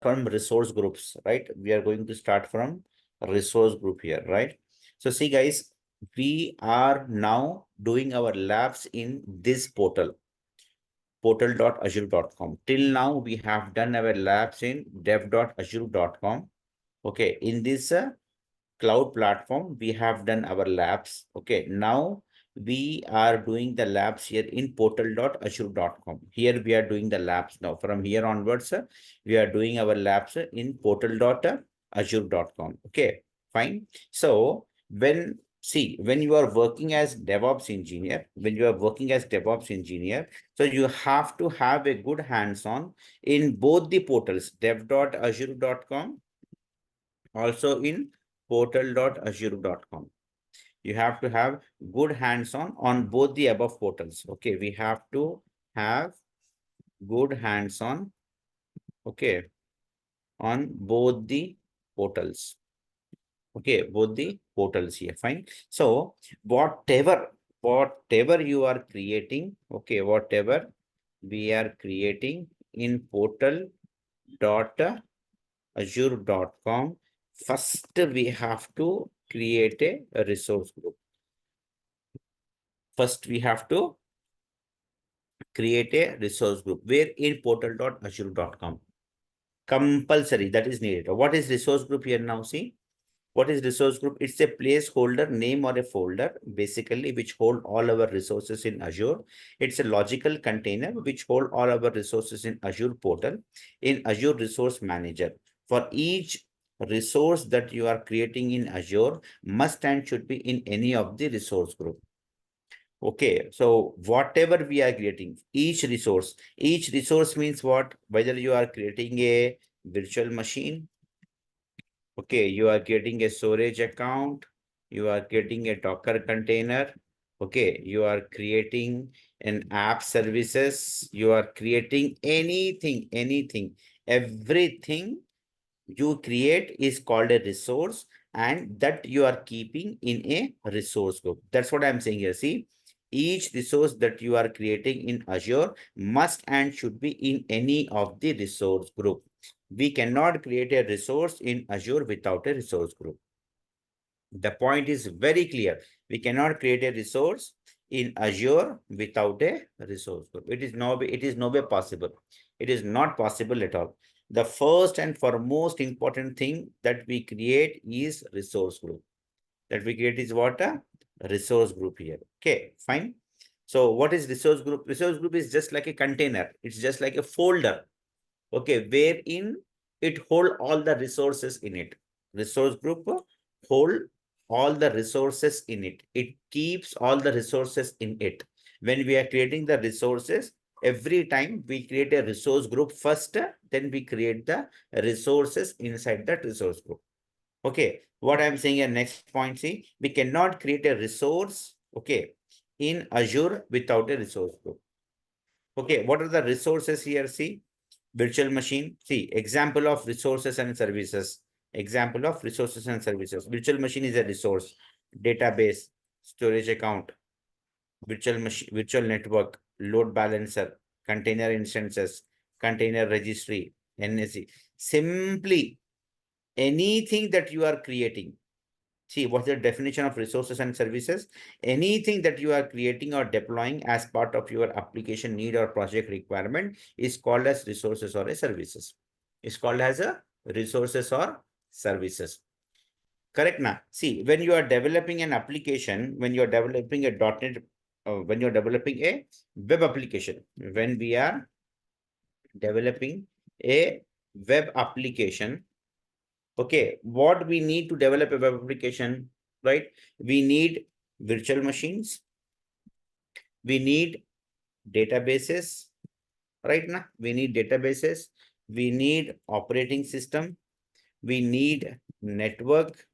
from resource groups, right? We are going to start from resource group here, right? So see guys, we are now doing our labs in this portal, portal.azure.com. Till now, we have done our labs in dev.azure.com. Okay, in this cloud platform, we have done our labs. Okay, now we are doing the labs here in portal.azure.com. Here we are doing the labs now. From here onwards, we are doing our labs in portal.azure.com. Okay, fine. So when you are working as DevOps engineer, so you have to have a good hands-on in both the portals, dev.azure.com, also in portal.azure.com. You have to have good hands-on on both the above portals. Okay, we have to have good hands-on, okay, on both the portals. Okay, both the portals here, fine. So whatever you are creating, okay, whatever we are creating in portal.azure.com, first we have to create a resource group. First, we have to create a resource group where in portal.azure.com. Compulsory, that is needed. What is resource group here now? See, what is resource group? It's a placeholder name or a folder, basically, which hold all our resources in Azure. It's a logical container which hold all our resources in Azure portal, in Azure Resource Manager. For each resource that you are creating in Azure, must and should be in any of the resource group. Okay, so whatever we are creating, each resource means what? Whether you are creating a virtual machine, okay, you are getting a storage account, you are getting a Docker container, okay, you are creating an app services, you are creating anything, everything you create is called a resource, and that you are keeping in a resource group. That's what I'm saying here. See, each resource that you are creating in Azure must and should be in any of the resource group. We cannot create a resource in Azure without a resource group. The point is very clear. We cannot create a resource in Azure without a resource group. It is no way possible. It is not possible at all. The first and foremost important thing that we create is resource group. That we create is what? A resource group here. Okay, fine. So what is resource group? Resource group is just like a container. It's just like a folder. Okay, wherein it hold all the resources in it. Resource group hold all the resources in it. It keeps all the resources in it. When we are creating the resources, every time we create a resource group first, then we create the resources inside that resource group. Okay, what I'm saying here, next point, see, we cannot create a resource, okay, in Azure without a resource group. Okay, what are the resources here? See, virtual machine. See, example of resources and services. Example of resources and services. Virtual machine is a resource. Database, storage account, virtual machine, virtual network, load balancer, container instances, container registry, NSE. Simply anything that you are creating. See, what's the definition of resources and services? Anything that you are creating or deploying as part of your application need or project requirement is called as resources or a services. It's called as a resources or services. Correct now. See, when you are developing an application, when you are developing a .NET, when you're developing a web application, when we are developing a web application, okay, what we need to develop a web application, right? We need virtual machines, we need databases, right now we need databases, we need operating system, we need network,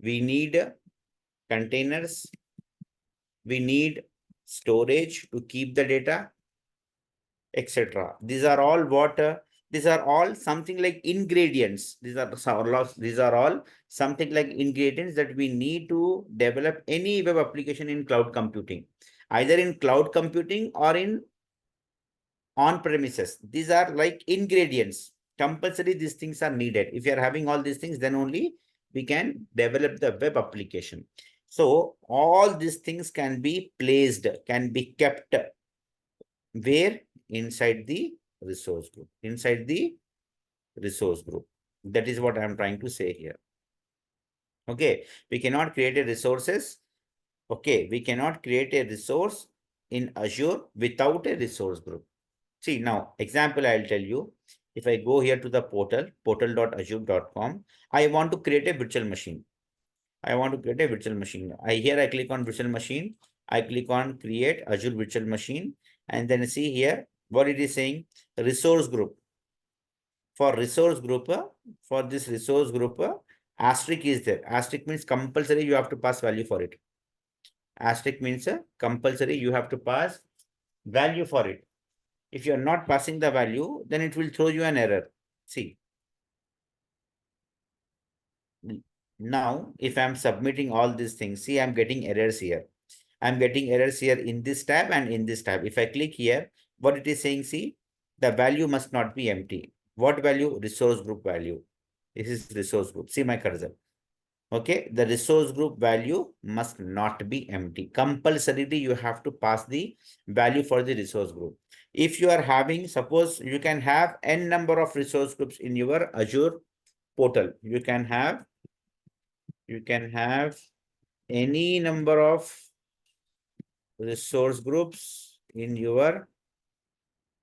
we need containers, we need storage to keep the data, etc. These are all what these are all something like ingredients. These are all something like ingredients that we need to develop any web application in cloud computing, either in cloud computing or in on premises. These are like ingredients. Compulsory these things are needed. If you are having all these things, then only we can develop the web application. So all these things can be placed, can be kept where? Inside the resource group. Inside the resource group. That is what I am trying to say here. Okay, we cannot create a resources. Okay, we cannot create a resource in Azure without a resource group. See, now, example I'll tell you. If I go here to the portal, portal.azure.com, I want to create a virtual machine. I want to create a virtual machine. I click on virtual machine. I click on create Azure virtual machine. And then see here what it is saying, resource group. For resource group, for this resource group, asterisk is there. Asterisk means compulsory you have to pass value for it. Asterisk means compulsory you have to pass value for it. If you are not passing the value, then it will throw you an error. See. Now, if I'm submitting all these things, see, I'm getting errors here. I'm getting errors here in this tab and in this tab. If I click here, what it is saying, see, the value must not be empty. What value? Resource group value. This is resource group. See my cursor. Okay, the resource group value must not be empty. Compulsorily, you have to pass the value for the resource group. If you are having, suppose you can have n number of resource groups in your Azure portal. You can have any number of resource groups in your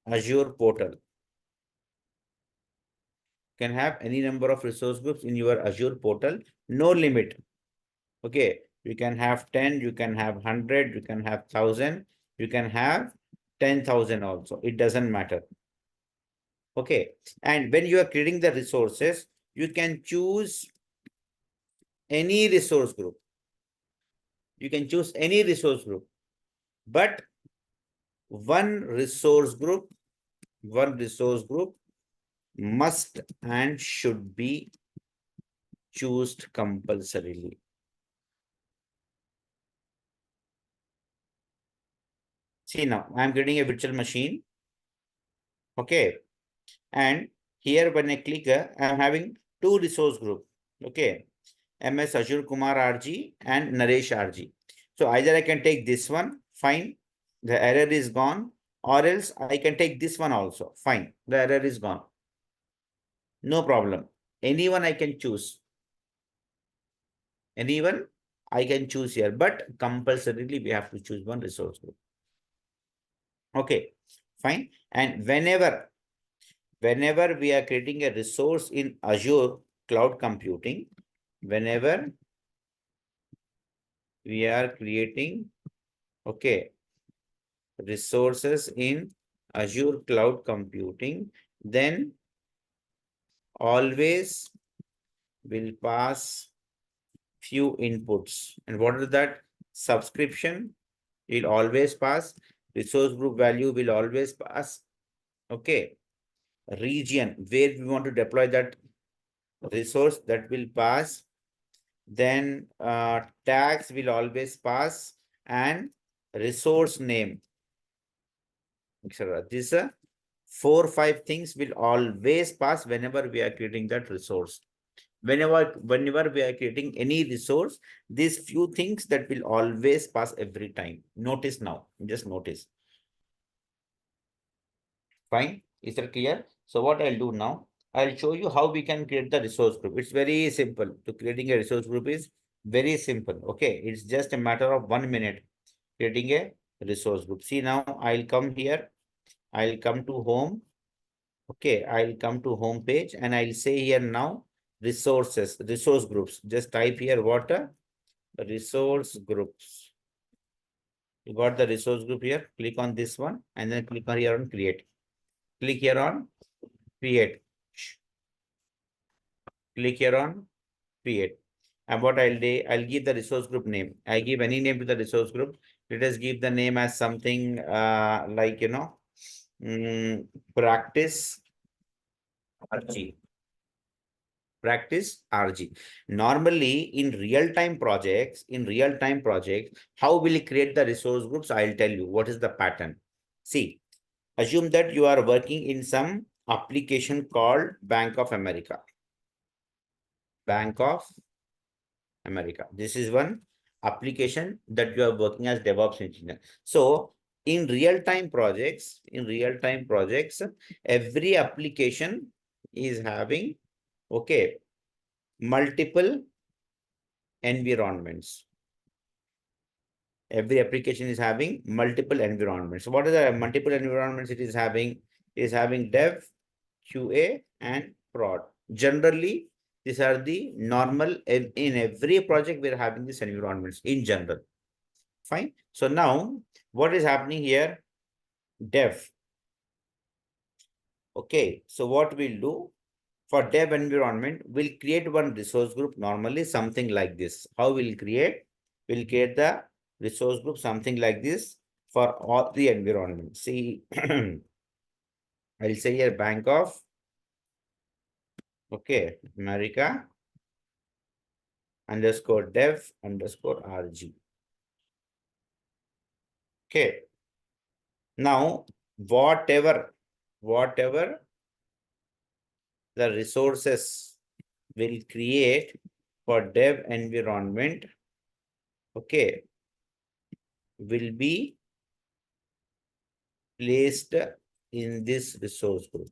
Azure portal. Can have any number of resource groups in your Azure portal, no limit. Okay, you can have 10, you can have 100, you can have 1,000, you can have 10,000 also. It doesn't matter. Okay, and when you are creating the resources, you can choose any resource group. You can choose any resource group, but one resource group must and should be chosen compulsorily. See, now I'm getting a virtual machine. Okay, and here when I click, I'm having two resource group. Okay, MS Azure Kumar RG and Naresh RG. So either I can take this one, fine, the error is gone, or else I can take this one also, fine, the error is gone. No problem. Anyone I can choose. Anyone I can choose here, but compulsorily we have to choose one resource group. Okay, fine. And whenever we are creating a resource in Azure cloud computing, whenever we are creating, okay, resources in Azure cloud computing, then always will pass few inputs. And what is that? Subscription will always pass. Resource group value will always pass. Okay. Region where we want to deploy that resource, that will pass. Then tags will always pass, and resource name, etc. These 4-5 things will always pass whenever we are creating that resource. Whenever we are creating any resource, these few things that will always pass every time. Notice now, just notice. Fine, is that clear? So what I'll do now, I'll show you how we can create the resource group. It's very simple. To creating a resource group is very simple. Okay, it's just a matter of 1 minute creating a resource group. See, now I'll come here. I'll come to home. Okay, I'll come to home page and I'll say here now resources, resource groups. Just type here what resource groups. You got the resource group here. Click on this one and then click on here on create. Click here on create. Click here on create. And what I'll do, I'll give the resource group name. I give any name to the resource group. Let us give the name as something like, practice RG. Practice RG. Normally in real-time projects, how will you create the resource groups? I'll tell you what is the pattern. See, assume that you are working in some application called Bank of America. Bank of America. This is one application that you are working as DevOps engineer. So in real-time projects, every application is having, okay, multiple environments. Every application is having multiple environments. So what are the multiple environments it is having? It is having dev, QA, and prod. Generally, these are the normal, in every project, we're having these environments in general. Fine. So now, what is happening here? Dev. Okay. So what we'll do for dev environment, we'll create one resource group, normally something like this. How we'll create? We'll create the resource group, something like this for all the environment. See, I'll say here Bank of, okay, America underscore dev underscore RG. Okay. Now, whatever the resources will create for dev environment, okay, will be placed in this resource group.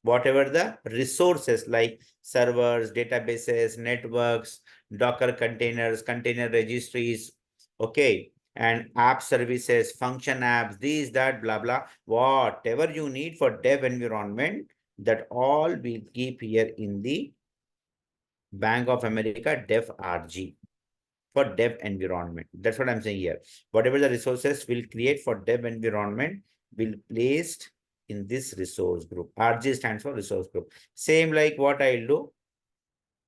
Whatever the resources like servers, databases, networks, Docker containers, container registries, okay, and app services, function apps, these, that, blah, blah, whatever you need for dev environment, that all we keep here in the Bank of America dev RG for dev environment. That's what I'm saying here. Whatever the resources will create for dev environment will placed in this resource group. RG stands for resource group. Same like what I'll do.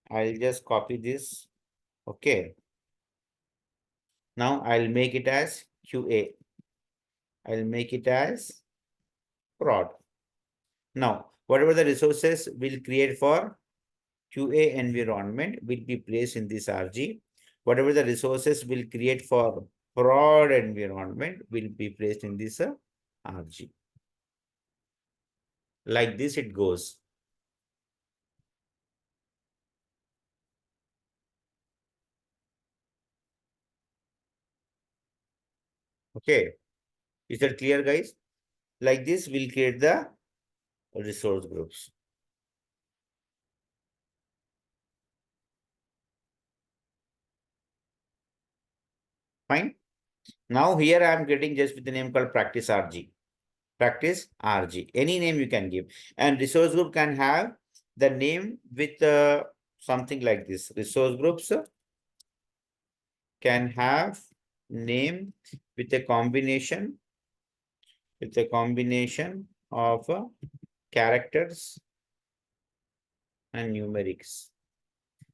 I'll just copy this. Okay. Now I'll make it as QA. I'll make it as prod. Now, whatever the resources will create for QA environment will be placed in this RG. Whatever the resources will create for prod environment will be placed in this RG. Like this it goes. Okay. Is that clear, guys? Like this, we'll create the resource groups. Fine. Now here I am getting just with the name called practice RG. Practice RG. Any name you can give. And resource group can have the name with something like this. Resource groups can have name with a combination of characters and numerics.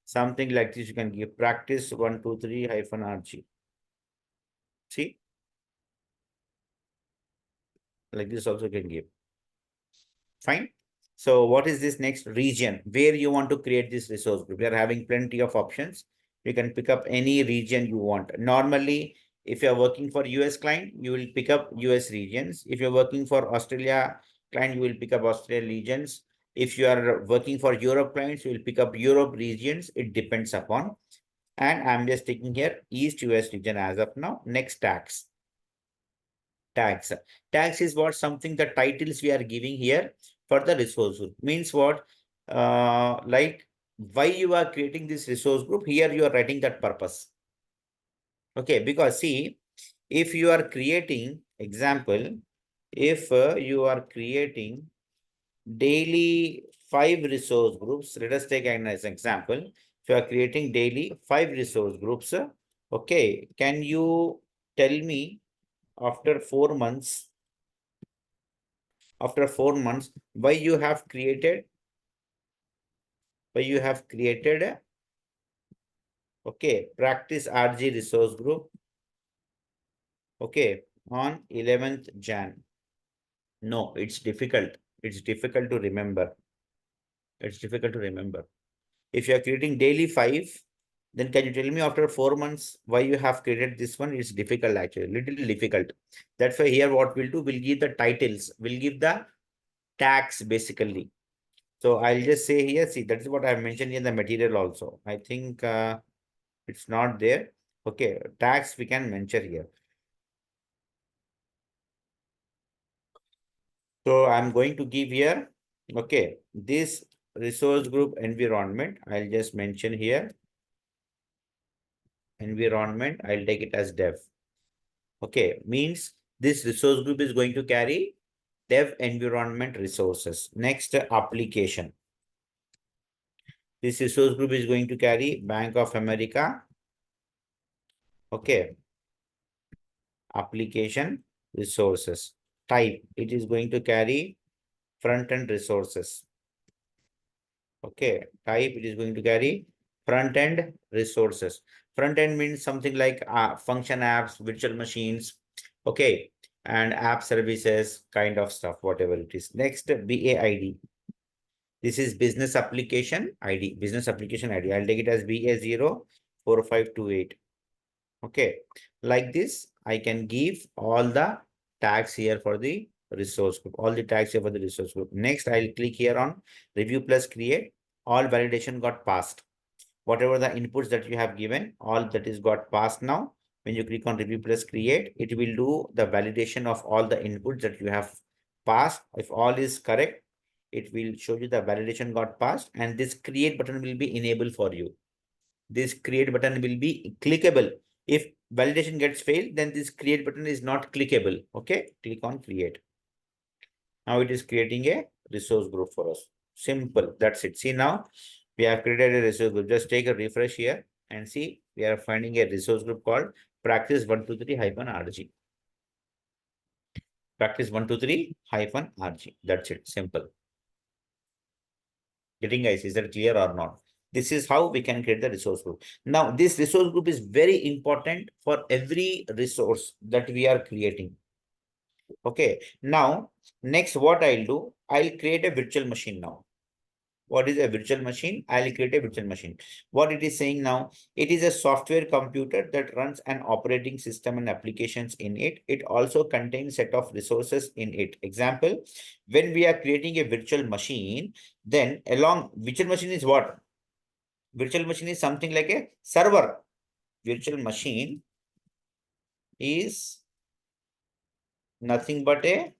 Something like this you can give practice 123 hyphen RG. See, like this also can give. Fine. So what is this next region where you want to create this resource group? We are having plenty of options. You can pick up any region you want. Normally, if you're working for US client, you will pick up US regions. If you're working for Australia client, you will pick up Australia regions. If you are working for Europe clients, you will pick up Europe regions. It depends upon. And I'm just taking here East US region as of now. Next tax. Tags. Tags is what something the titles we are giving here for the resource group. Means what? Like why you are creating this resource group, here you are writing that purpose. Okay, because see, if you are creating, example, if you are creating daily 5 resource groups, let us take an example. If you are creating daily 5 resource groups, okay, can you tell me after 4 months, why you have created, okay, practice RG resource group, okay, on 11th Jan? No, it's difficult. It's difficult to remember. If you are creating daily 5, then can you tell me after 4 months why you have created this one? It's difficult, actually, little difficult. That's why here what we'll do, we'll give the titles. We'll give the tax basically. So I'll just say here, see, that is what I've mentioned in the material also. I think it's not there. Okay, tax we can mention here. So I'm going to give here, okay, this resource group environment, I'll just mention here, environment, I'll take it as dev. Okay, means this resource group is going to carry dev environment resources. Next, application. This resource group is going to carry Bank of America. Okay, application resources. Type, it is going to carry front-end resources. Okay, type, it is going to carry front-end resources. Front-end means something like function apps, virtual machines, okay, and app services, kind of stuff, whatever it is. Next, BAID. This is business application ID, business application ID. I'll take it as BA04528. Okay, like this, I can give all the tags here for the resource group, all the tags here for the resource group. Next, I'll click here on review plus create. All validation got passed. Whatever the inputs that you have given, all that is got passed now. When you click on review plus create, it will do the validation of all the inputs that you have passed. If all is correct, it will show you the validation got passed, and this create button will be enabled for you. This create button will be clickable. If validation gets failed, then this create button is not clickable. Okay, click on create. Now it is creating a resource group for us. Simple, that's it. See, now we have created a resource group. Just take a refresh here and see, we are finding a resource group called practice 123-RG. Practice 123-RG. That's it, simple. Getting guys, is that clear or not? This is how we can create the resource group. Now, this resource group is very important for every resource that we are creating. Okay, now, next what I'll do, I'll create a virtual machine now. What is a virtual machine? I'll create a virtual machine. What it is saying now, it is a software computer that runs an operating system and applications in it. It also contains set of resources in it. Example, when we are creating a virtual machine, then along virtual machine is what? Virtual machine is something like a server. Virtual machine is nothing but a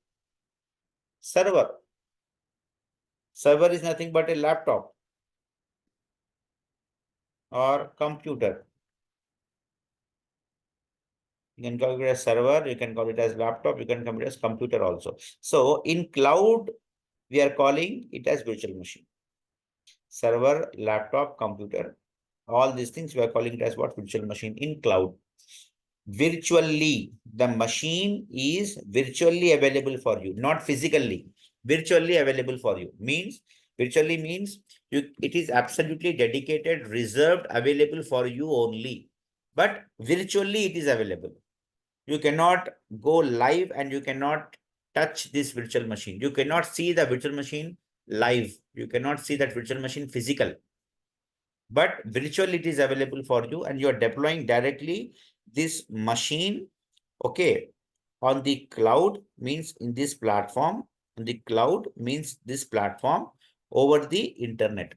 server. Server is nothing but a laptop or computer. You can call it as server, you can call it as laptop, you can call it as computer also. So in cloud, we are calling it as virtual machine. Server, laptop, computer, all these things we are calling it as what? Virtual machine in cloud. Virtually, the machine is virtually available for you, not physically. Virtually available for you means, virtually means it is absolutely dedicated, reserved, available for you only. But virtually it is available. You cannot go live and you cannot touch this virtual machine. You cannot see the virtual machine live. You cannot see that virtual machine physical. But virtual it is available for you, and you are deploying directly this machine, okay, on the cloud, means in this platform. On the cloud means this platform, over the internet,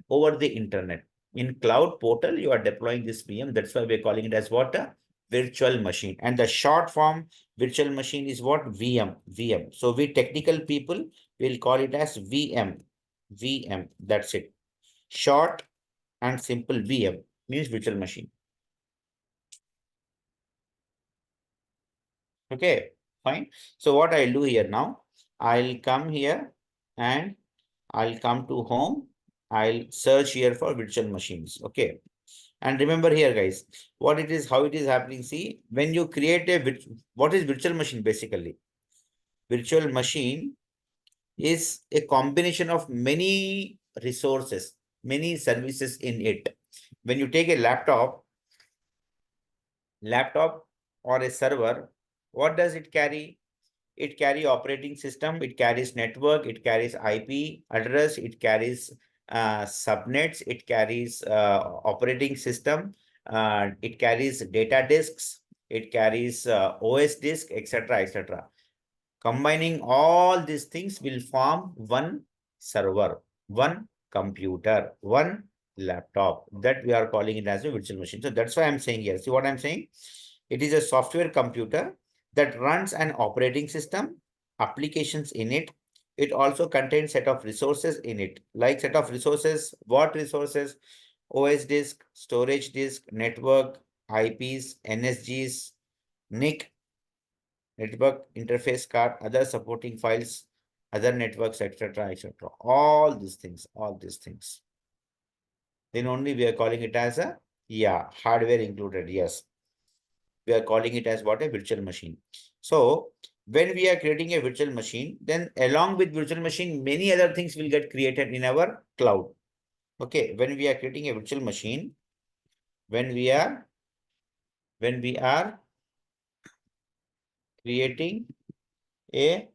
in cloud portal you are deploying this VM. That's why we're calling it as what? A virtual machine. And the short form virtual machine is what? VM. So we technical people will call it as VM. That's it. Short and simple, VM means virtual machine. Okay, fine. So what I'll do here now, I'll come here and I'll come to home. I'll search here for virtual machines. Okay. And remember here, guys, what it is, how it is happening. See, when you create a, what is virtual machine basically? Virtual machine is a combination of many resources, many services in it. When you take a laptop or a server, what does it carry? It carries operating system, it carries network, it carries IP address, it carries subnets, it carries operating system, it carries data disks, it carries OS disk, etc., etc. Combining all these things will form one server, one computer, one laptop. That we are calling it as a virtual machine. So that's why I'm saying here. See what I'm saying? It is a software computer that runs an operating system, applications in it. It also contains set of resources in it. Like set of resources, what resources? OS disk, storage disk, network, IPs, NSGs, NIC, network interface card, other supporting files, other networks, etc., etc. All these things. Then only we are calling it as a, yeah, hardware included. Yes, we are calling it as what? A virtual machine. So when we are creating a virtual machine, then along with virtual machine, many other things will get created in our cloud. Okay, when we are creating a virtual machine, when we are creating a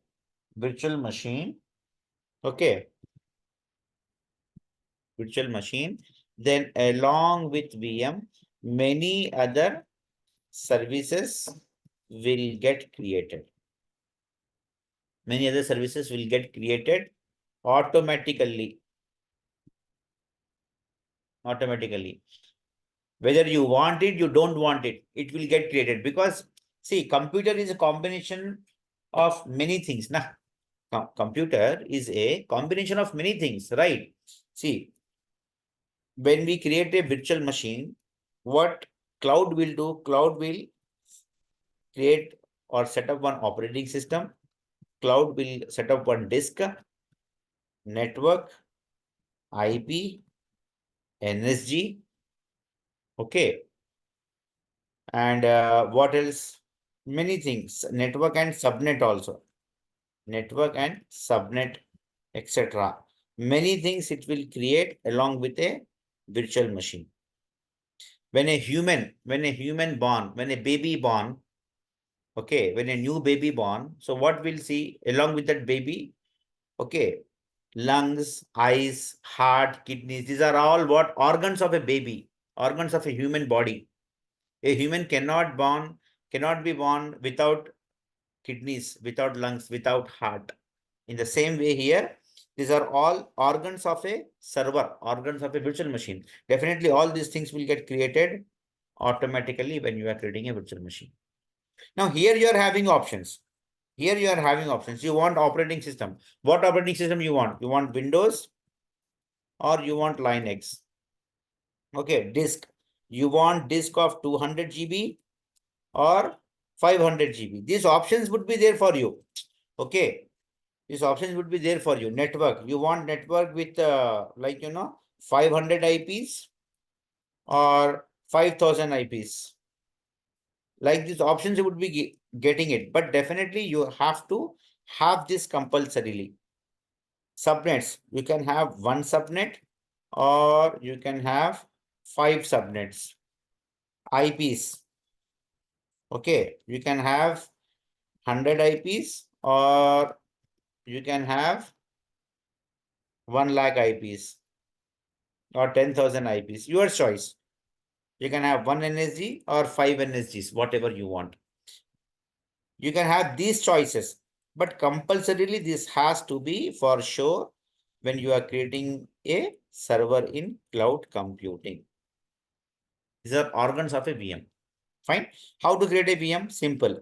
virtual machine, okay, virtual machine, then along with VM, many other services will get created. Many other services will get created automatically. Automatically. Whether you want it, you don't want it, it will get created. Because see, computer is a combination of many things. Nah, computer is a combination of many things, right? See, when we create a virtual machine, what cloud will do? Cloud will create or set up one operating system. Cloud will set up one disk, network, IP, NSG. Okay. And what else? Many things. Network and subnet also. Network and subnet, etc. Many things it will create along with a virtual machine. When a human born, when a baby born, okay, when a new baby born, so what we'll see along with that baby, okay, lungs, eyes, heart, kidneys, these are all what? Organs of a baby, organs of a human body. A human cannot be born without kidneys, without lungs, without heart. In the same way here, these are all organs of a server, organs of a virtual machine. Definitely all these things will get created automatically when you are creating a virtual machine. Now here you are having options. Here you are having options. You want operating system. What operating system you want? You want Windows or you want Linux? Okay, disk. You want disk of 200 GB or 500 GB. These options would be there for you. Okay, these options would be there for you. Network. You want network with 500 IPs or 5,000 IPs. Like these options you would be getting it, but definitely you have to have this compulsorily. Subnets, you can have one subnet or you can have 5 subnets. IPs, okay, you can have 100 IPs or you can have 1 lakh IPs or 10,000 IPs, your choice. You can have 1 NSG or 5 NSGs, whatever you want. You can have these choices, but compulsorily this has to be for sure when you are creating a server in cloud computing. These are organs of a VM. Fine. How to create a VM? Simple.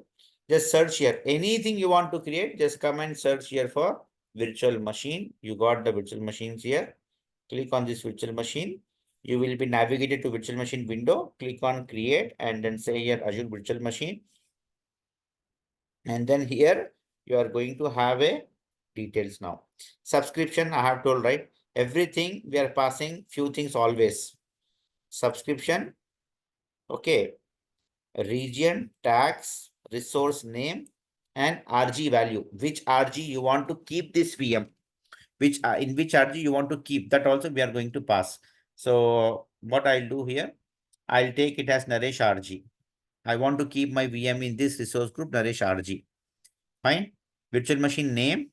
Just search here. Anything you want to create, just come and search here for virtual machine. You got the virtual machines here. Click on this virtual machine. You will be navigated to virtual machine window. Click on create and then say here Azure virtual machine. And then here you are going to have a details now. Subscription, I have told, right? Everything we are passing few things always. Subscription, okay. Region, tax, resource name, and RG value. Which RG you want to keep this VM? Which in which RG you want to keep? That also we are going to pass. So what I'll do here, I'll take it as Naresh RG. I want to keep my VM in this resource group, Naresh RG. Fine. Virtual machine name.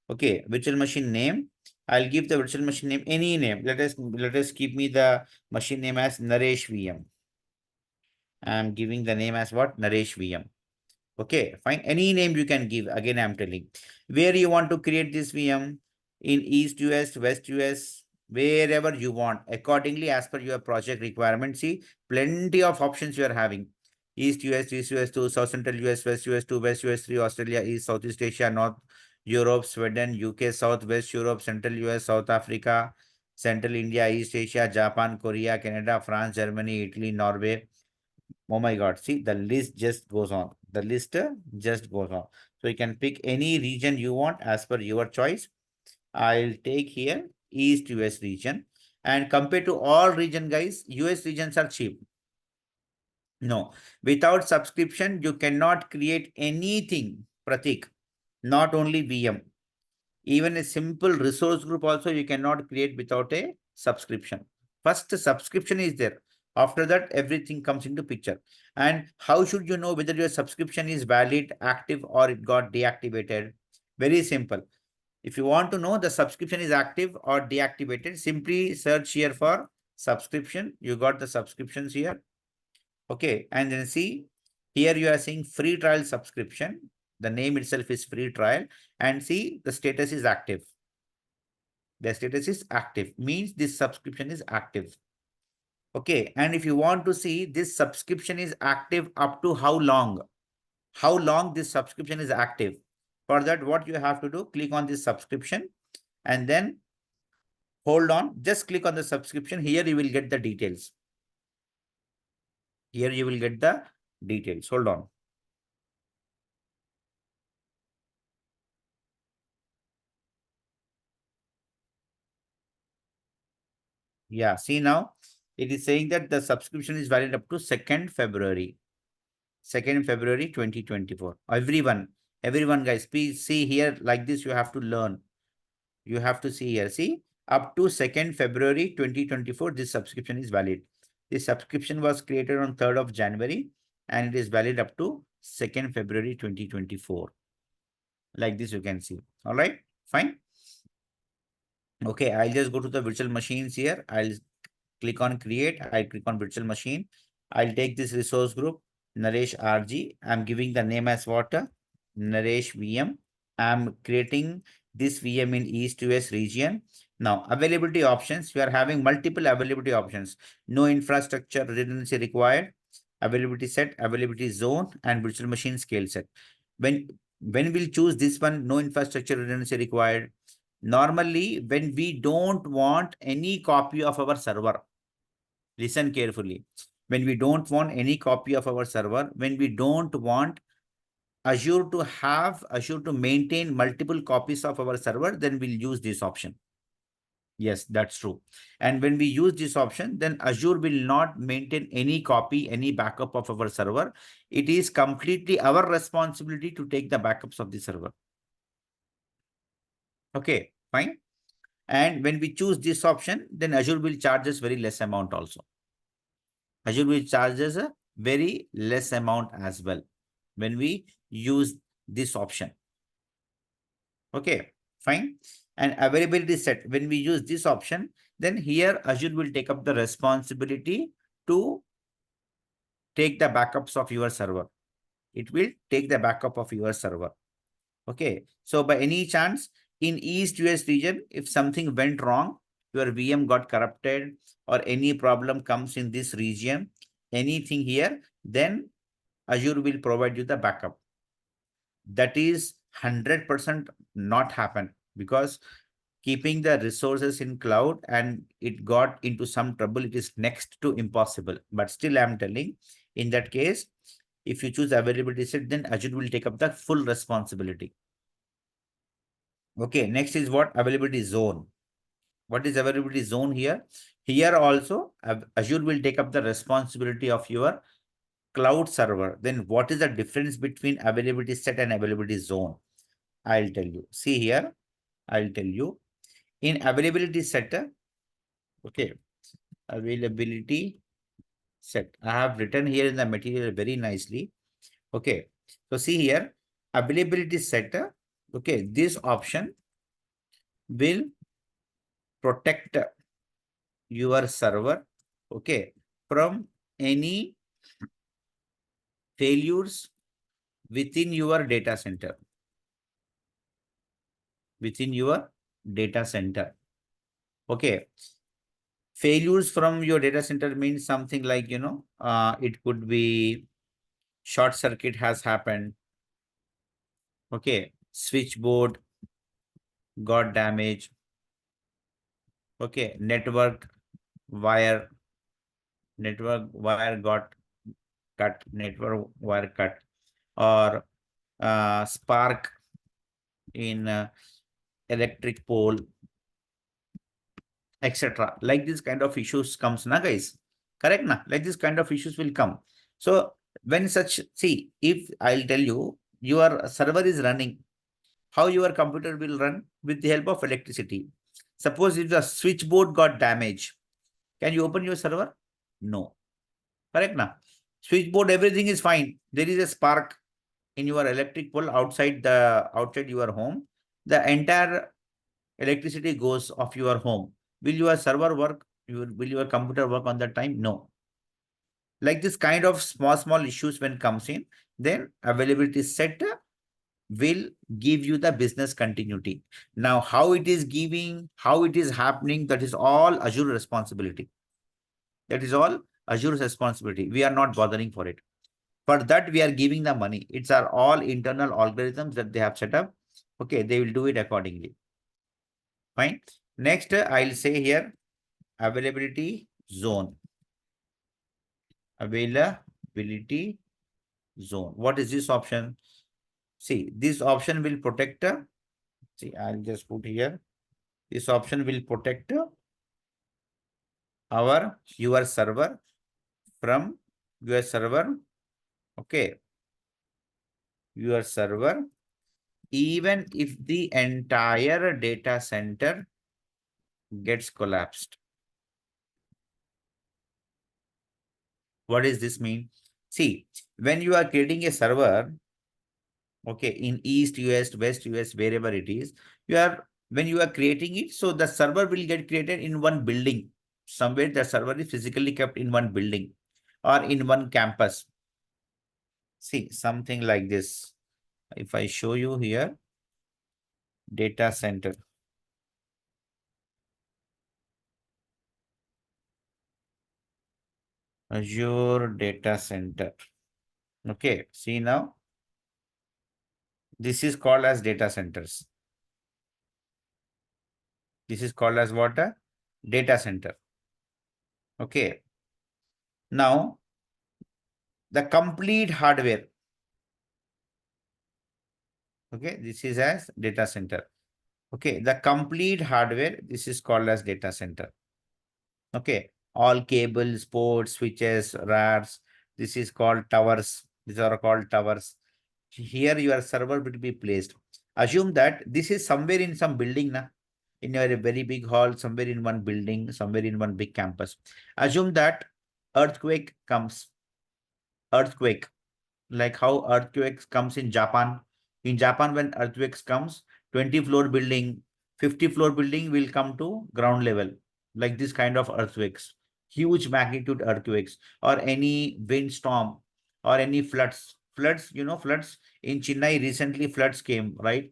Okay, virtual machine name. I'll give the virtual machine name any name. Let us keep me the machine name as Naresh VM. I'm giving the name as what? Naresh VM. Okay, fine. Any name you can give. Again, I'm telling. Where you want to create this VM, in East US, West US, wherever you want, accordingly as per your project requirement. See, plenty of options you are having. East US 2, South Central US, West US 2, West US 3, Australia, East, Southeast Asia, North Europe, Sweden, UK, South, West Europe, Central US, South Africa, Central India, East Asia, Japan, Korea, Canada, France, Germany, Italy, Norway. Oh my God. See, the list just goes on. The list just goes on. So you can pick any region you want as per your choice. I'll take here East US region. And compared to all region, guys, US regions are cheap. No, without subscription, you cannot create anything, Pratik, not only VM. Even a simple resource group also you cannot create without a subscription. First, subscription is there. After that, everything comes into picture. And how should you know whether your subscription is valid, active, or it got deactivated? Very simple. If you want to know the subscription is active or deactivated, simply search here for subscription. You got the subscriptions here. Okay. And then see, here you are seeing free trial subscription. The name itself is free trial. And see, the status is active. The status is active, means this subscription is active. Okay. And if you want to see this subscription is active up to how long this subscription is active. For that, what you have to do, click on this subscription and then hold on, just click on the subscription. Here you will get the details. Here you will get the details. Hold on. Yeah, see now, it is saying that the subscription is valid up to 2nd February. 2nd February 2024. Everyone guys, please see here like this, you have to learn. You have to see here, see, up to 2nd February 2024, this subscription is valid. This subscription was created on 3rd of January and it is valid up to 2nd February 2024. Like this, you can see. All right, fine. Okay, I'll just go to the virtual machines here. I'll click on create. I'll click on virtual machine. I'll take this resource group, Naresh RG. I'm giving the name as what? Naresh VM. I'm creating this VM in East US region. Now, availability options. We are having multiple availability options. No infrastructure redundancy required. Availability set, availability zone, and virtual machine scale set. When we'll choose this one, no infrastructure redundancy required. Normally, when we don't want any copy of our server, listen carefully. When we don't want any copy of our server, when we don't want Azure to maintain multiple copies of our server, then we'll use this option. Yes, that's true. And when we use this option, then Azure will not maintain any copy, any backup of our server. It is completely our responsibility to take the backups of the server. Okay, fine. And when we choose this option, then Azure will charge us very less amount also. Azure will charge us a very less amount as well when we use this option. Okay, fine. And availability set, when we use this option, then here Azure will take up the responsibility to take the backups of your server. It will take the backup of your server. Okay. So by any chance in East US region, if something went wrong, your VM got corrupted or any problem comes in this region, anything here, then Azure will provide you the backup. That is 100% not happen because keeping the resources in cloud and it got into some trouble, it is next to impossible. But still, I'm telling, in that case, if you choose availability set, then Azure will take up the full responsibility. Okay, next is what? Availability zone. What is availability zone here? Here also, Azure will take up the responsibility of your cloud server. Then what is the difference between availability set and availability zone? I'll tell you. See here, I'll tell you. In availability set, okay, availability set. I have written here in the material very nicely. Okay, so see here, availability set. Okay, this option will protect your server, okay, from any failures within your data center. Within your data center. Okay. Failures from your data center means something like, it could be short circuit has happened. Okay. Switchboard got damaged. Okay. Network wire got cut, network wire cut, or spark in electric pole, etc. Like this kind of issues comes, na guys? Correct, na? Like this kind of issues will come. So when such, see, if I'll tell you, your server is running, how your computer will run? With the help of electricity. Suppose if the switchboard got damaged, can you open your server? No. Correct, na? Switchboard, everything is fine. There is a spark in your electric pole outside your home. The entire electricity goes off your home. Will your server work? Will your computer work on that time? No. Like this kind of small issues when comes in, then availability set will give you the business continuity. Now, how it is giving, how it is happening, that is all Azure responsibility. That is all Azure's responsibility. We are not bothering for it. For that, we are giving the money. It's our all internal algorithms that they have set up. Okay, they will do it accordingly. Fine. Next, I'll say here availability zone. Availability zone. What is this option? See, this option will protect. See, I'll just put here. This option will protect your server from your server. Okay, your server, even if the entire data center gets collapsed. What does this mean? See, when you are creating a server, okay, in East US, West US, wherever it is, when you are creating it, so the server will get created in one building. Somewhere the server is physically kept in one building or in one campus. See, something like this. If I show you here, data center. Azure data center. Okay, see now, this is called as data centers. This is called as what? A data center. Okay. Now, the complete hardware. Okay, this is as data center. Okay, the complete hardware, this is called as data center. Okay, all cables, ports, switches, racks, this is called towers. These are called towers. Here your server will be placed. Assume that this is somewhere in some building, na? In your very big hall, somewhere in one building, somewhere in one big campus. Assume that earthquake comes. Earthquake, like how earthquakes comes in Japan. In Japan, when earthquakes comes, 20 floor building, 50 floor building will come to ground level. Like this kind of earthquakes, huge magnitude earthquakes, or any windstorm, or any floods. Floods, floods in Chennai recently, floods came, right?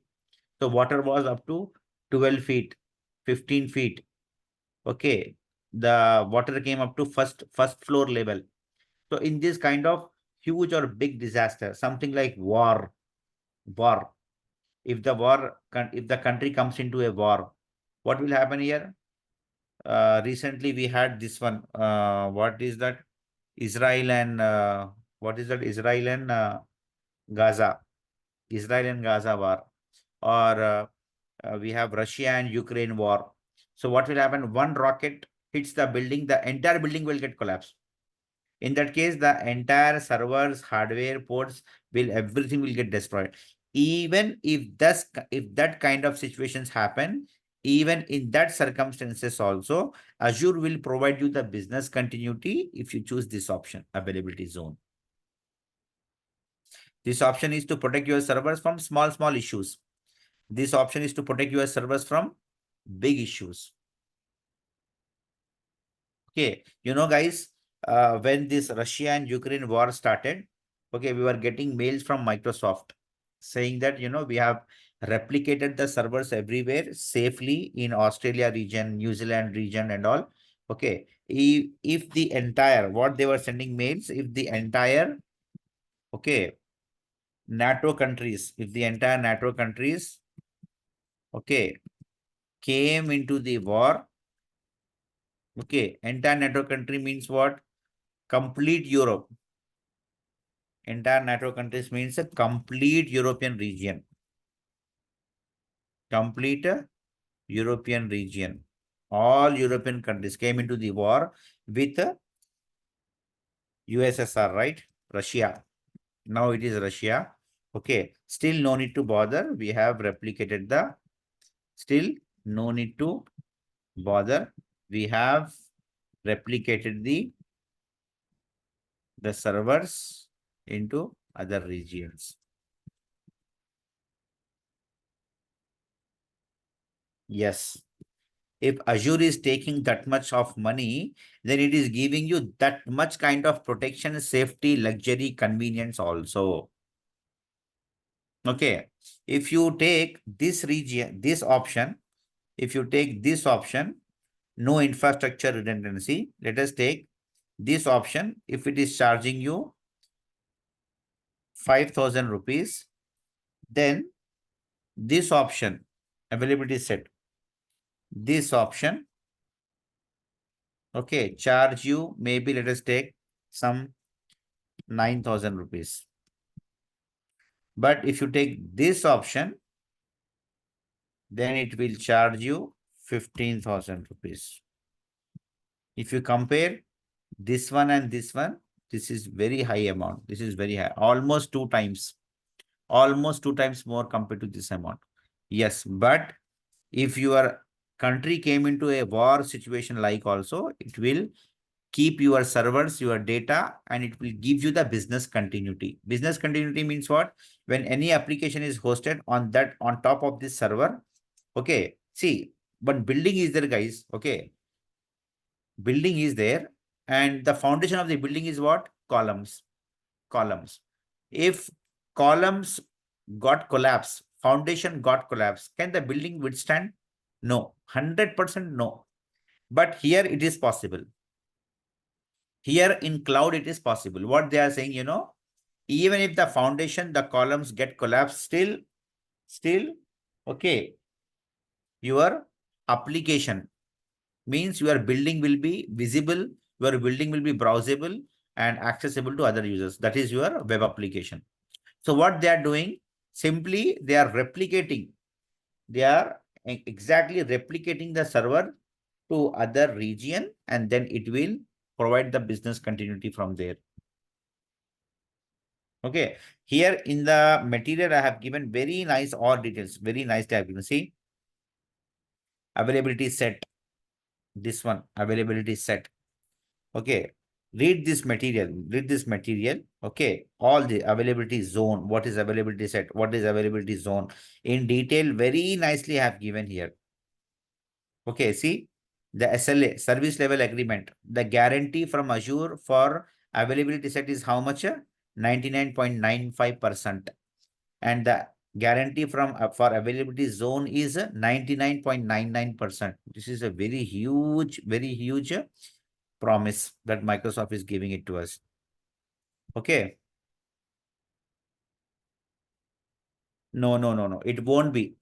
So water was up to 12 feet, 15 feet. Okay. The water came up to first floor level. So in this kind of huge or big disaster, something like war. If the country comes into a war, what will happen here? Recently we had this one. What is that? Israel and what is that? Gaza. Israel and Gaza war, or we have Russia and Ukraine war. So what will happen? One rocket hits the building, the entire building will get collapsed. In that case, the entire servers, hardware, ports everything will get destroyed. Even if that kind of situations happen, even in that circumstances also, Azure will provide you the business continuity if you choose this option, availability zone. This option is to protect your servers from small issues. This option is to protect your servers from big issues. Okay, guys, when this Russia and Ukraine war started, Okay, we were getting mails from Microsoft saying that, we have replicated the servers everywhere safely in Australia region, New Zealand region and all. Okay, if the entire, what they were sending mails, if the entire, okay, NATO countries, if the entire NATO countries, okay, came into the war, okay, entire NATO country means what? Complete Europe. Entire NATO countries means a complete European region. Complete European region. All European countries came into the war with USSR, right? Russia. Now it is Russia. Okay. Still no need to bother. We have replicated the, still no need to bother. We have replicated the servers into other regions. Yes. If Azure is taking that much of money, then it is giving you that much kind of protection, safety, luxury, convenience also. Okay. If you take this region, this option, if you take this option, no infrastructure redundancy, let us take this option. If it is charging you 5,000 rupees, then this option, availability set, this option, okay, charge you, maybe let us take some 9,000 rupees. But if you take this option, then it will charge you 15,000 rupees. If you compare this one and this one, this is very high amount. This is very high, almost almost two times more compared to this amount. Yes, but if your country came into a war situation like also, it will keep your servers, your data, and it will give you the business continuity. Business continuity means what? When any application is hosted on that, on top of this server, okay, see, but building is there, guys, okay, building is there, and the foundation of the building is what? Columns. If columns got collapsed, foundation got collapsed, can the building withstand? No, 100% no. But here it is possible. Here in cloud, it is possible. What they are saying, even if the foundation, the columns get collapsed, still, okay, your application means your building will be visible, your building will be browsable and accessible to other users. That is your web application. So what they are doing, simply they are replicating, they are exactly replicating the server to other region, and then it will provide the business continuity from there. Okay, here in the material, I have given very nice all details, very nice tab. You see, availability set, this one, availability set. Okay, read this material. Okay, all the availability zone, what is availability set, what is availability zone in detail, very nicely I have given here. Okay, see, the SLA, service level agreement, the guarantee from Azure for availability set is how much? 99.95%. And the guarantee from for availability zone is 99.99%. This is a very huge promise that Microsoft is giving it to us. Okay. No. It won't be.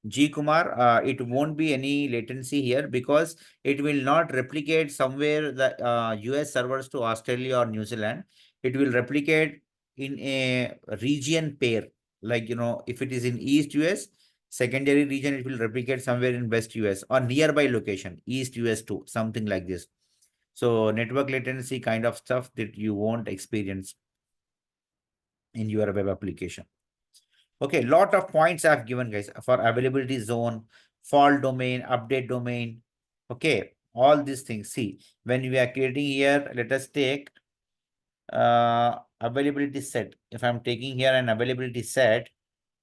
G Kumar, it won't be any latency here because it will not replicate somewhere the US servers to Australia or New Zealand. It will replicate in a region pair. Like, if it is in East US, secondary region, it will replicate somewhere in West US or nearby location, East US too, something like this. So network latency kind of stuff that you won't experience in your web application. Okay, lot of points I've given, guys, for availability zone, fault domain, update domain. Okay, all these things. See, when we are creating here, let us take availability set. If I'm taking here an availability set,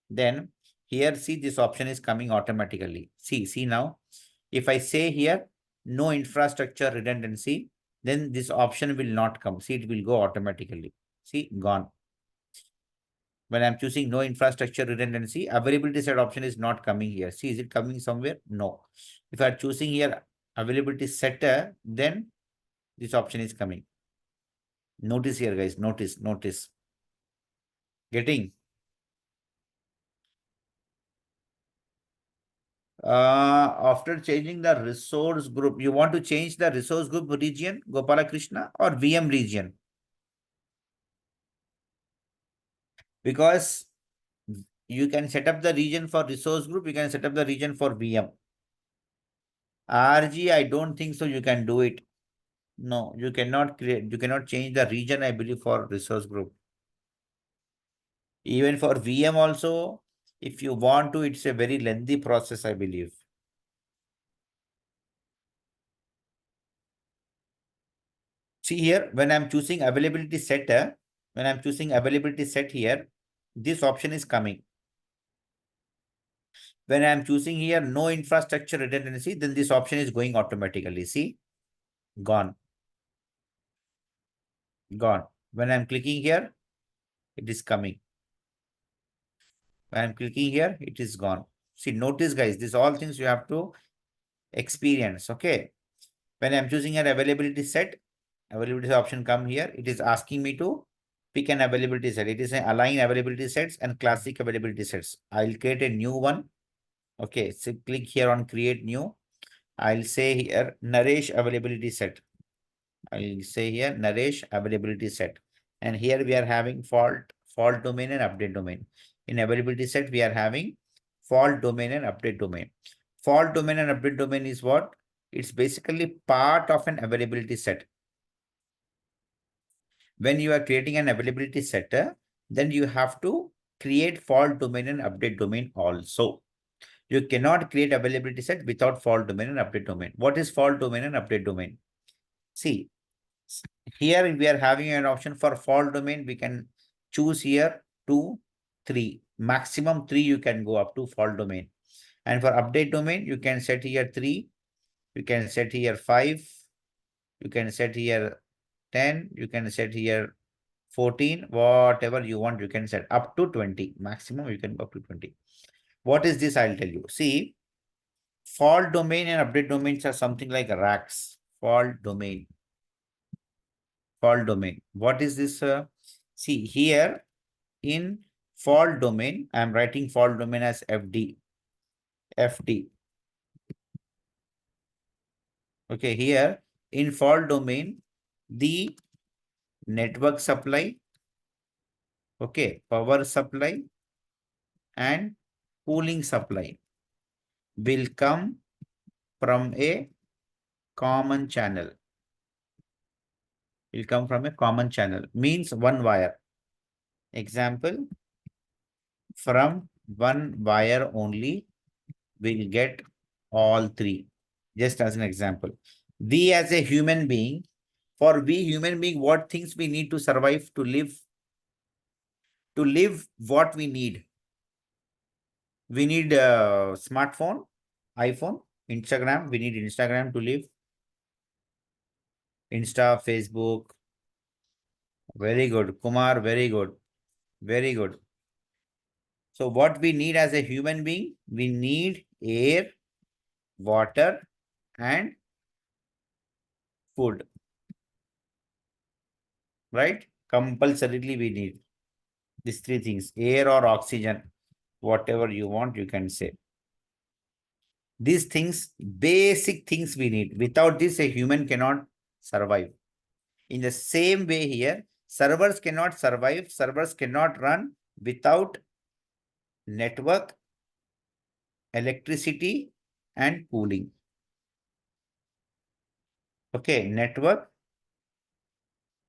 then here, see, this option is coming automatically. See now, if I say here, no infrastructure redundancy, then this option will not come. See, it will go automatically. See, gone. When I'm choosing no infrastructure redundancy, availability set option is not coming here. See, is it coming somewhere? No. If I'm choosing here availability setter, then this option is coming. Notice here, guys. Notice. Getting? After changing the resource group, you want to change the resource group region, Gopala Krishna, or VM region? Because you can set up the region for resource group, you can set up the region for VM. RG, I don't think so. You can do it. No, you cannot create, you cannot change the region, I believe, for resource group. Even for VM also, if you want to, it's a very lengthy process, I believe. See here, when I'm choosing availability set, when I'm choosing availability set here, this option is coming. When I'm choosing here, no infrastructure redundancy, then this option is going automatically. See, gone, gone. When I'm clicking here, it is coming. When I'm clicking here, it is gone. See, notice guys, these all things you have to experience, okay? When I'm choosing an availability set, availability option come here. It is asking me to pick an availability set. It is an align availability sets and classic availability sets. I'll create a new one. Okay, so click here on create new. I'll say here Naresh availability set. I'll say here Naresh availability set. And here we are having fault domain and update domain. In availability set, we are having fault domain and update domain. Fault domain and update domain is what? It's basically part of an availability set. When you are creating an availability setter, then you have to create fault domain and update domain also. You cannot create availability set without fault domain and update domain. What is fault domain and update domain? See, here we are having an option for fault domain. We can choose here 2, 3. Maximum 3 you can go up to fault domain. And for update domain, you can set here 3. You can set here 5. You can set here 10. You can set here 14. Whatever you want, you can set up to 20. Maximum you can go up to 20. What is this? I'll tell you. See, fault domain and update domains are something like racks. Fault domain. Fault domain. What is this? See here in fault domain, I'm writing fault domain as FD. FD. Okay, here in fault domain, the network supply, okay, power supply and cooling supply will come from a common channel. Will come from a common channel, means one wire. Example, from one wire only will get all three. Just as an example. We as a human being, for we human being, what things we need to survive, to live what we need. We need a smartphone, iPhone, Instagram. We need Instagram to live. Insta, Facebook. Very good. Kumar, very good. Very good. So what we need as a human being, we need air, water, and food. Right? Compulsorily we need these three things, air or oxygen, whatever you want, you can say. These things, basic things we need. Without this, a human cannot survive. In the same way here, servers cannot survive, servers cannot run without network, electricity, and cooling. Okay, network,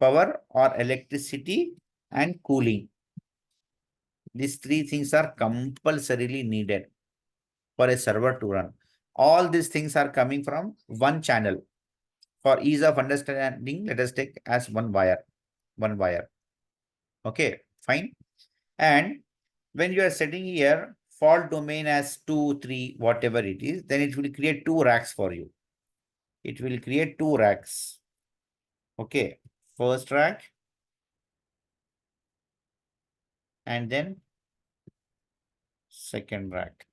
power or electricity, and cooling. These three things are compulsorily needed for a server to run. All these things are coming from one channel. For ease of understanding, let us take as one wire. One wire. Okay, fine. And when you are setting here fault domain as 2, 3, whatever it is, then it will create 2 racks for you. It will create 2 racks. Okay, first rack, and then second rack.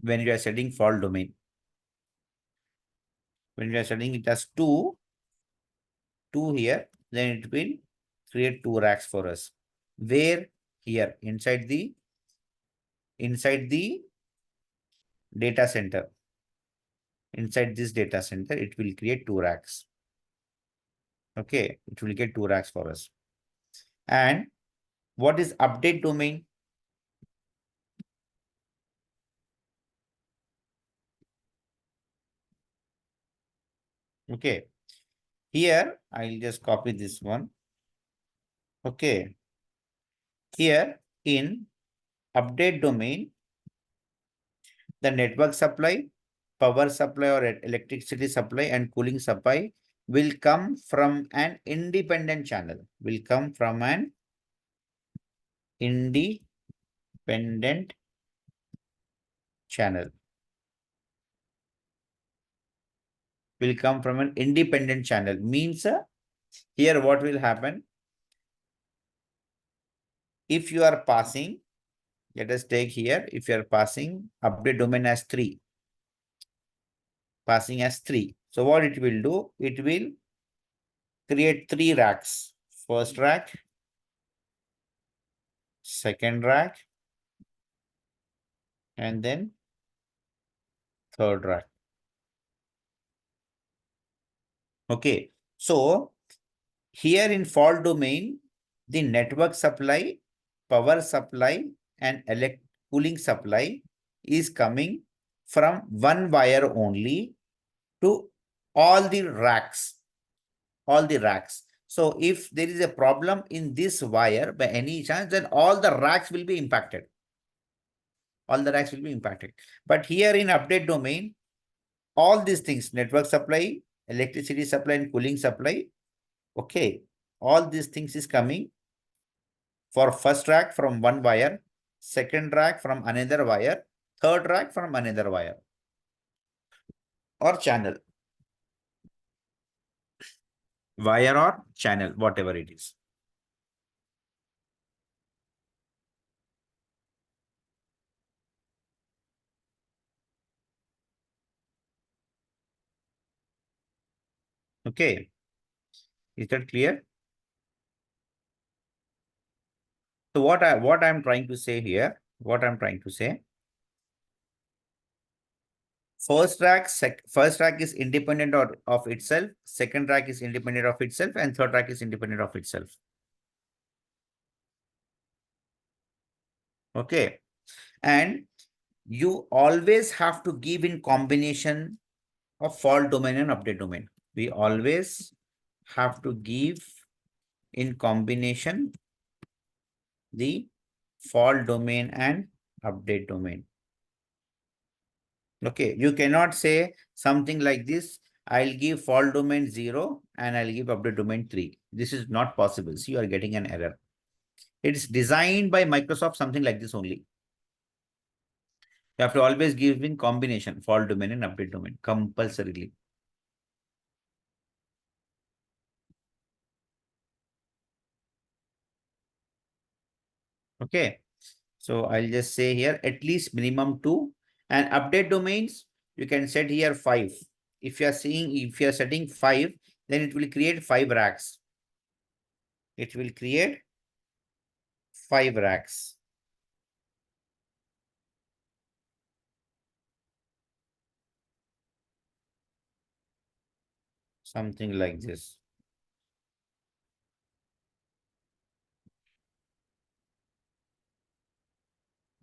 When you are setting fault domain, when you are setting it as two here, then it will create two racks for us. Where? Here inside the data center. Inside this data center, it will create two racks. Okay, it will get two racks for us. And what is update domain? Okay, here I'll just copy this one. Okay, here in update domain, the network supply, power supply or electricity supply and cooling supply will come from an independent channel, will come from an independent channel, will come from an independent channel. Means here what will happen? If you are passing, let us take here, if you are passing update domain as 3, passing as 3. So what it will do? It will create 3 racks. First rack, second rack, and then third rack. Okay. So here in fault domain, the network supply, power supply, and cooling supply is coming from one wire only to all the racks, all the racks. So if there is a problem in this wire by any chance, then all the racks will be impacted. All the racks will be impacted. But here in update domain, all these things, network supply, electricity supply, and cooling supply, okay, all these things is coming for first rack from one wire, second rack from another wire, third rack from another wire or channel. Wire or channel, whatever it is. Okay. Is that clear? So what I'm trying to say here, what I'm trying to say, first rack is independent of itself, second rack is independent of itself, and third rack is independent of itself. Okay. And you always have to give in combination of fault domain and update domain. We always have to give in combination the fault domain and update domain. Okay, you cannot say something like this, I'll give fault domain 0 and I'll give update domain 3. This is not possible. See, you are getting an error. It's designed by Microsoft something like this only. You have to always give in combination, fault domain and update domain, compulsorily. Okay. So I'll just say here at least minimum 2 and update domains. You can set here 5. If you are setting 5, then it will create 5 racks. It will create 5 racks. Something like this.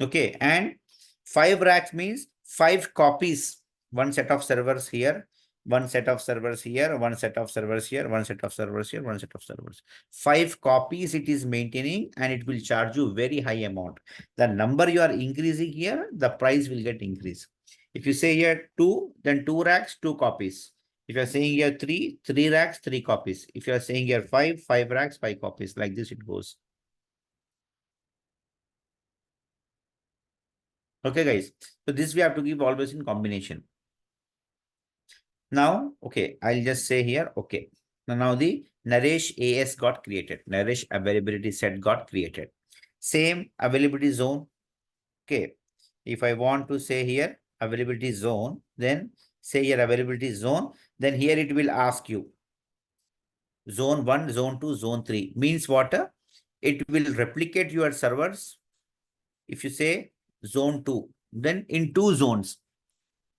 Okay, and 5 racks means 5 copies. One set of servers here, one set of servers here, one set of servers here, one set of servers here, one set of servers. 5 copies it is maintaining and it will charge you very high amount. The number you are increasing here, the price will get increased. If you say here 2, then 2 racks, 2 copies. If you're saying here 3, 3 racks, 3 copies. If you're saying here 5, 5 racks, 5 copies. Like this it goes. Okay, guys. So this we have to give always in combination. Now, okay, I'll just say here, okay. Now the Naresh AS got created. Naresh availability set got created. Same availability zone. Okay. If I want to say here availability zone, then say here availability zone, then here it will ask you zone 1, zone 2, zone 3. Means what? It will replicate your servers. If you say zone 2, then in two zones.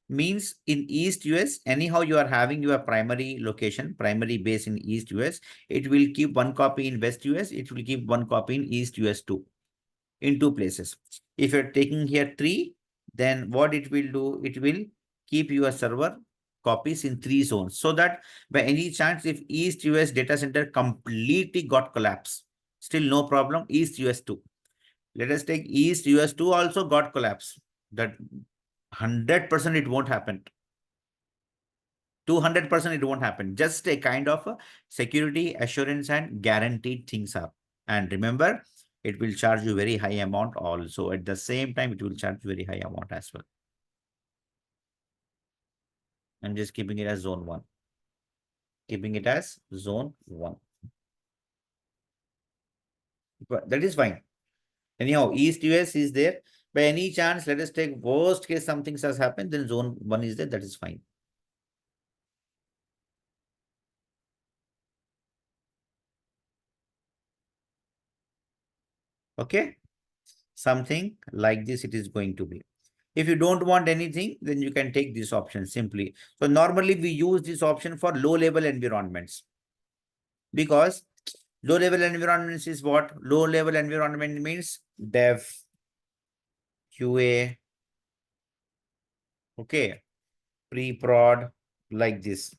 Means in East US, anyhow you are having your primary location, primary base in East US, it will keep one copy in West US, it will keep one copy in East US too, in two places. If you're taking here 3, then what it will do, it will keep your server copies in 3 zones, so that by any chance, if East US data center completely got collapsed, still no problem, East US 2. Let us take East US 2 also got collapsed. That 100% it won't happen. 200% it won't happen. Just a kind of a security assurance and guaranteed things are. And remember, it will charge you very high amount also. At the same time, it will charge you very high amount as well. I'm just keeping it as zone 1. Keeping it as zone 1. But that is fine. Anyhow, East US is there. By any chance, let us take worst case something has happened, then zone 1 is there. That is fine. Okay. Something like this it is going to be. If you don't want anything, then you can take this option simply. So normally we use this option for low level environments, because low level environments is what? Low level environment means dev, QA, okay, pre-prod, like this.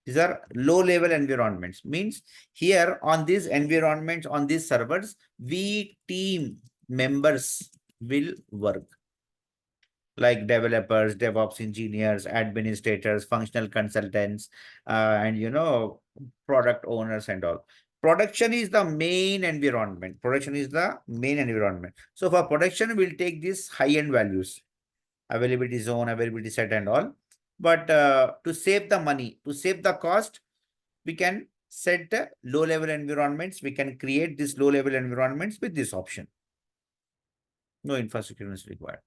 These are low level environments. Means here on these environments, on these servers, we team members will work, like developers, DevOps engineers, administrators, functional consultants, and product owners and all. Production is the main environment. Production is the main environment. So for production, we'll take these high-end values, availability zone, availability set and all. But to save the money, to save the cost, we can set low-level environments. We can create these low-level environments with this option. No infrastructure is required.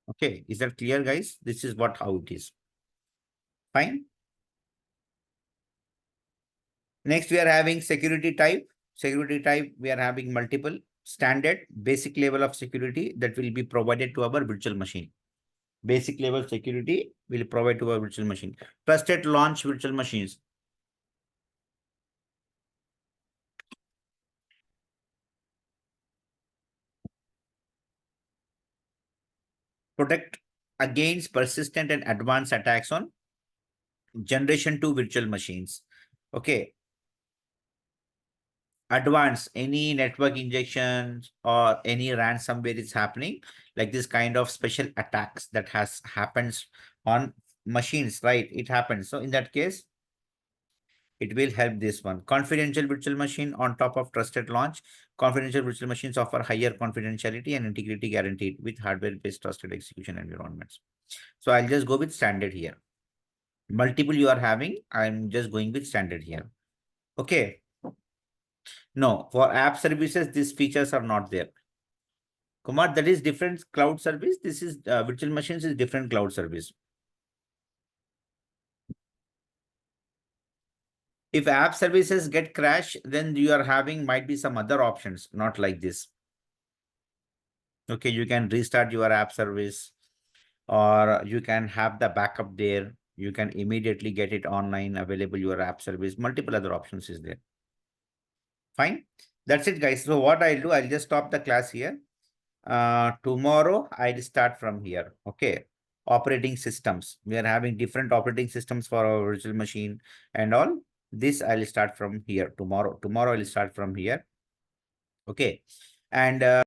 Okay, is that clear, guys? This is how it is. Fine. Next, we are having security type. Security type, we are having multiple standard basic level of security that will be provided to our virtual machine. Basic level security will provide to our virtual machine. Trusted launch virtual machines. Protect against persistent and advanced attacks on generation 2 virtual machines. Okay. Advanced, any network injections or any ransomware is happening, like this kind of special attacks that happens on machines, right? It happens. So in that case, it will help this one. Confidential virtual machine on top of trusted launch. Confidential virtual machines offer higher confidentiality and integrity guaranteed with hardware-based trusted execution environments. So I'll just go with standard here. Multiple you are having, I'm just going with standard here. Okay. No, for app services, these features are not there. Kumar, that is different cloud service. This is virtual machines is different cloud service. If app services get crashed, then you are having might be some other options, not like this. Okay, you can restart your app service, or you can have the backup there. You can immediately get it online, available your app service. Multiple other options is there. Fine. That's it, guys. So what I'll do, I'll just stop the class here. Tomorrow, I'll start from here. Okay. Operating systems. We are having different operating systems for our virtual machine and all. This I'll start from here tomorrow. Tomorrow, I'll start from here. Okay. And